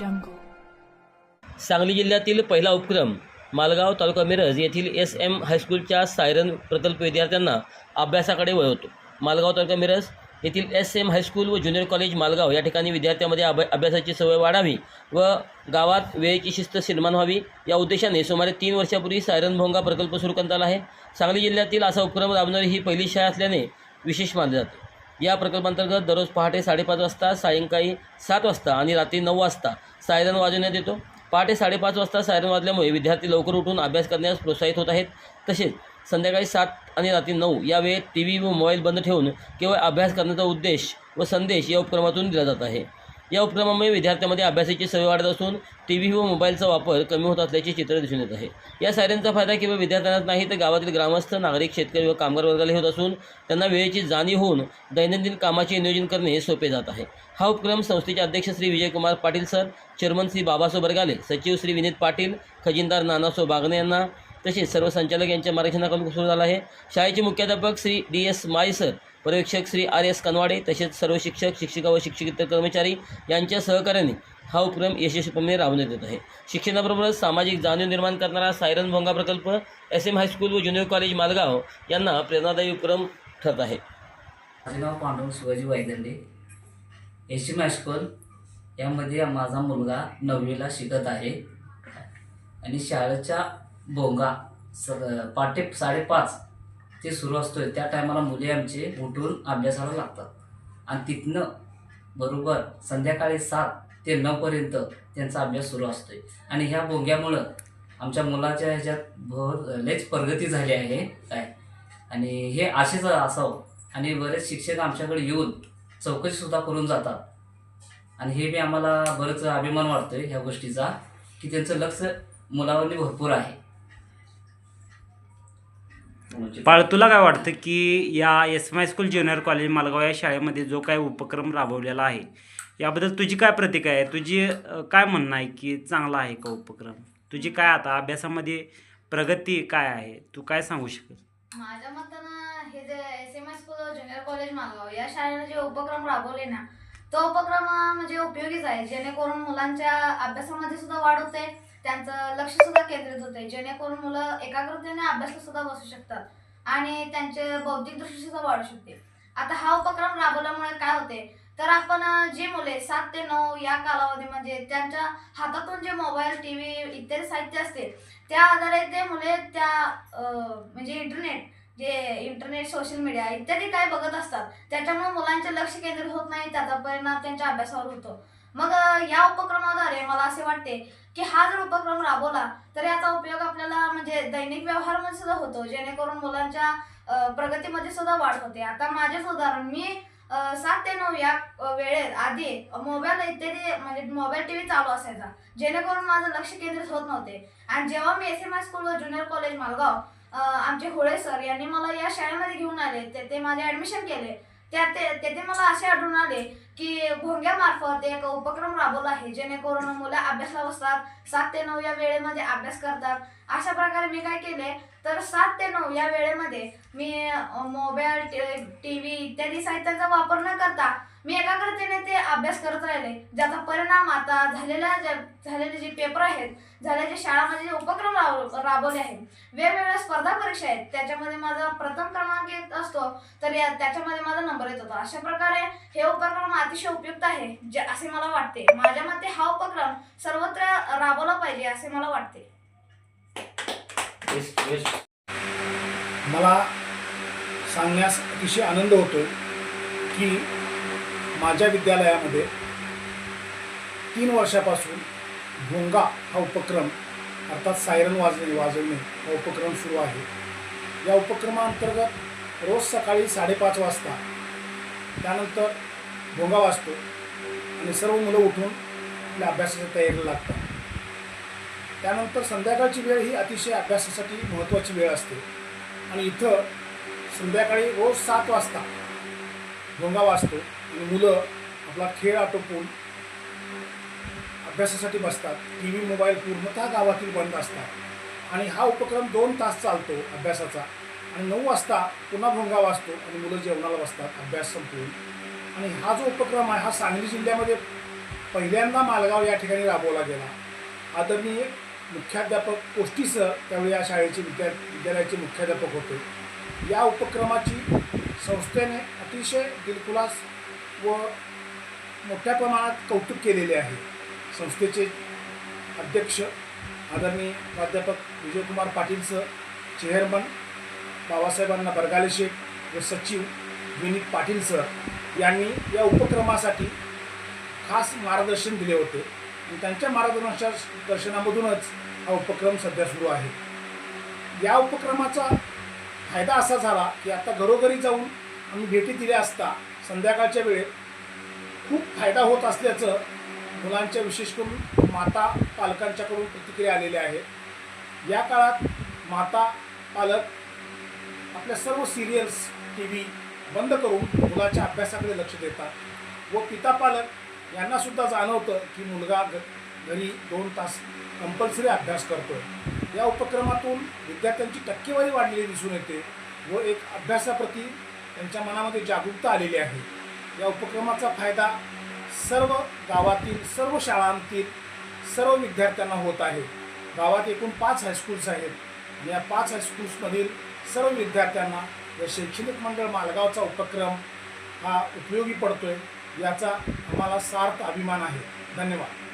jungle. Sangli जिल्ह्यातील पहिला उपक्रम मालगाव तालुका मिरज येथील SM हायस्कूलच्या सायरन प्रकल्प विद्यार्थ्यांना अभ्यासाकडे वळवतो. मालगाव तालुका मिरज येथील SM हायस्कूल व ज्युनियर कॉलेज मालगाव या ठिकाणी विद्यार्थ्यांमध्ये अभ्यासाची सवय वाढावी व गावात वेळेची शिस्त निर्माण व्हावी या उद्देशाने सुमारे 3 वर्षापूर्वी सायरन भोंगा प्रकल्प सुरू करण्यात आला आहे. सांगली जिल्ह्यातील असा उपक्रम राबवणारी ही पहिली शाळा असल्याने विशेष मानले जाते. या प्रकल्पांतर्गत दररोज पहाटे 5:30 वाजता, सायंकाळी 7 वाजता आणि रात्री 9 वाजता सायरन वाजवण्यात येतो. पहाटे 5:30 वाजता सायरन वाजल्यामुळे विद्यार्थी लवकर उठून अभ्यास करण्यास प्रोत्साहित होत आहेत. तसेच संध्याकाळी 7 आणि रात्री 9 या वेळेत TV व मोबाईल बंद ठेवून केवळ अभ्यास करण्याचा उद्देश व संदेश या उपक्रमातून दिला जात आहे. या उपक्रमामुळे विद्यार्थ्यांमध्ये अभ्यासाची सवय वाढत असून TV व मोबाईलचा वापर कमी होत असल्याचे चित्र दिसून येत आहे. या सायरनचा फायदा केवळ विद्यार्थ्यांनाच नाही तर गावातील ग्रामस्थ, नागरिक, शेतकरी व कामगार वर्गाला होत असून त्यांना वेळेची जाणीव होऊन दैनंदिन कामाचे नियोजन करणे सोपे जात आहे. हा उपक्रम संस्थेचे अध्यक्ष श्री विजयकुमार पाटील सर, चेअरमन श्री बाबासो बरगाले, सचिव श्री विनीत पाटील, खजिनदार नानासो बागणे यांना तसेच सर्व संचालक यांच्या मार्गदर्शनाखाली सुरू झाला आहे. शाळेचे मुख्याध्यापक श्री DS माळी सर, पर्यवेक्षक श्री RS कनवाडे तसेच सर्व शिक्षक, शिक्षिका व शिक्षकेतर कर्मचारी यांच्या सहकार्याने हा उपक्रम यशस्वीपणे राबवण्यात येत आहे. शिक्षणाबरोबरच सामाजिक जाणीव निर्माण करणारा सायरन भोंगा प्रकल्प SM हायस्कूल व ज्युनियर कॉलेज मालगाव यांना प्रेरणादायी उपक्रम ठरत आहे. माझे नाव पांडुरंग शिवाजी वायदंडे. SM हायस्कूल यामध्ये माझा मुलगा 9वीला शिकत आहे आणि शाळेच्या भोंगा पहाटे 5:30 ते सुरू असतो. त्या टायमाला मुले आमचे उठून अभ्यासाला लागतात आणि तिथनं बरोबर संध्याकाळी 7 ते 9पर्यंत त्यांचा अभ्यास सुरू असतो आणि ह्या भोंग्यामुळं आमच्या मुलाच्या ह्याच्यात लयच प्रगती झाली आहे काय. आणि हे असेच असावं आणि बरेच शिक्षक आमच्याकडे येऊन चौकशीसुद्धा करून जातात आणि हे बी आम्हाला बरंच अभिमान वाटतो आहे ह्या गोष्टीचा की त्यांचं लक्ष मुलावरती भरपूर आहे. तुला काय वाटतं की या SM high school junior college Malgaon या शाळेमध्ये जो काय उपक्रम राबवलेला आहे याबद्दल तुझी काय प्रतिक्रिया आहे? तुझी काय म्हणणं आहे की चांगला आहे का उपक्रम? तुझी काय आता अभ्यासामध्ये प्रगती काय आहे, तू काय सांगू शकेल? माझ्या मतानं हे जे SM high school junior college Malgaon या शाळेने जे उपक्रम राबवले ना, तो उपक्रम म्हणजे उपयोगीच आहे. जेणेकरून मुलांच्या अभ्यासामध्ये सुद्धा वाढ होते, त्यांचं लक्ष सुद्धा केंद्रित होते, जेणेकरून मुलं एकाग्रतेने अभ्यासाला सुद्धा बसू शकतात आणि त्यांचे बौद्धिक दृष्टी सुद्धा वाढू शकते. आता हा उपक्रम राबवल्यामुळे काय होते तर आपण जी मुले 7 ते 9 या कालावधीमध्ये त्यांच्या हातातून जे मोबाईल, TV इत्यादी साहित्य असते त्या आधारे ते मुले त्या म्हणजे इंटरनेट सोशल मीडिया इत्यादी काय बघत असतात. त्याच्यामुळे मुलांचे लक्ष केंद्रित होत नाही, त्याचा परिणाम त्यांच्या अभ्यासावर होतो. मग या उपक्रमाद्वारे मला असे वाटते की हा जर उपक्रम राबवला तर याचा उपयोग आपल्याला म्हणजे दैनिक व्यवहारामध्ये सुद्धा होतो, जेणेकरून मुलांच्या प्रगतीमध्ये सुद्धा वाढ होते. आता माझेच उदाहरण, मी 7 ते 9 या वेळेत आधी मोबाईल इत्यादी म्हणजे मोबाईल TV चालू असायचा, जेणेकरून माझं लक्ष केंद्रित होत नव्हते. आणि जेव्हा मी SM हायस्कूल व ज्युनियर कॉलेज मालगाव आमचे होळे सर यांनी मला या शाळेमध्ये घेऊन आले, ते माझे ॲडमिशन केले. तेथे मला असे आढळून आले की भोंग्यामार्फत एक उपक्रम राबवला आहे, जेणेकरून मुलं अभ्यासाला बसतात, 7 ते 9 या वेळेमध्ये अभ्यास करतात. अशा प्रकारे मी काय केले तर 7 ते 9 या वेळेमध्ये मी मोबाईल, TV इत्यादी साहित्याचा वापर न करता मी एकाग्रतेने ते अभ्यास करत राहिले, ज्याचा परिणाम आता झालेले जे पेपर आहेत, झालेले शाळामध्ये जे उपक्रम राबवले आहेत, वेगवेगळ्या स्पर्धा परीक्षा आहेत, त्याच्यामध्ये माझा प्रथम क्रमांक येत असतो तर त्याच्यामध्ये माझा नंबर येत होता. अशा प्रकारे हे उपक्रम अतिशय उपयुक्त आहे जे असे मला वाटते. माझ्या मते हा उपक्रम सर्वत्र राबवला पाहिजे असे मला वाटते. मला सांगण्यास अतिशय आनंद होतो की माझ्या विद्यालयामध्ये 3 वर्षापासून भोंगा हा उपक्रम अर्थात सायरन वाजवणे हा उपक्रम सुरू आहे. या उपक्रमाअंतर्गत रोज सकाळी 5:30 वाजता त्यानंतर भोंगा वाजतो आणि सर्व मुलं उठून आपल्या अभ्यासाच्या तयारीला लागतात. त्यानंतर संध्याकाळची वेळ ही अतिशय अभ्यासासाठी महत्त्वाची वेळ असते आणि इथं संध्याकाळी रोज 7 वाजता भोंगा वाजतो आणि मुलं आपला खेळ आटोपून अभ्यासासाठी बसतात. TV, मोबाईल पूर्णतः गावातील बंद असतात आणि हा उपक्रम 2 तास चालतो अभ्यासाचा आणि 9 वाजता पुन्हा भोंगा वाजतो आणि मुलं जेवणाला बसतात अभ्यास संपवून. आणि हा जो उपक्रम आहे हा सांगली जिल्ह्यामध्ये पहिल्यांदा मालगाव या ठिकाणी राबवला गेला. आदरणीय मुख्याध्यापक कोष्टी सर त्यावेळी या शाळेचे विद्यालयाचे मुख्याध्यापक होते. या उपक्रमाची संस्थेने अतिशय दिलखुलास व मोठ्या प्रमाणात कौतुक केलेले आहे. संस्थेचे अध्यक्ष आदरणीय प्राध्यापक विजयकुमार पाटील सर, चेअरमन बाबासाहेबांना बरगाले शेठ व सचिव विनीत पाटील सर यांनी या उपक्रमासाठी खास मार्गदर्शन दिले होते आणि त्यांच्या मार्गदर्शनामधूनच हा उपक्रम सध्या सुरू आहे. या उपक्रमाचा फायदा असा झाला की आता घरोघरी जाऊन आम्ही भेटी दिल्या असता संध्याकाळच्या वेळेत खूप फायदा होत असल्याचं मुलांच्या विशेष करून माता पालकांच्याकडून प्रतिक्रिया आलेल्या आहेत. या काळात माता पालक आपल्या सर्व सिरियल्स TV बंद करून मुलाच्या अभ्यासाकडे लक्ष देतात व पिता पालक यांनासुद्धा जाणवतं की मुलगा घरी 2 तास कंपल्सरी अभ्यास करतो. या उपक्रमातून विद्यार्थ्यांची टक्केवारी वाढलेली दिसून येते व एक अभ्यासाप्रती त्यांच्या मनामध्ये जागरूकता आलेली आहे. या उपक्रमाचा फायदा सर्व गावातील सर्व शाळांतील सर्व विद्यार्थ्यांना होत आहे. गावात एकूण 5 हायस्कूल्स आहेत आणि या 5 हायस्कूल्समधील सर्व विद्यार्थ्यांना या शैक्षणिक मंडळ मालगावचा उपक्रम हा उपयोगी पडतोय याचा आम्हाला सार्थ अभिमान आहे. धन्यवाद.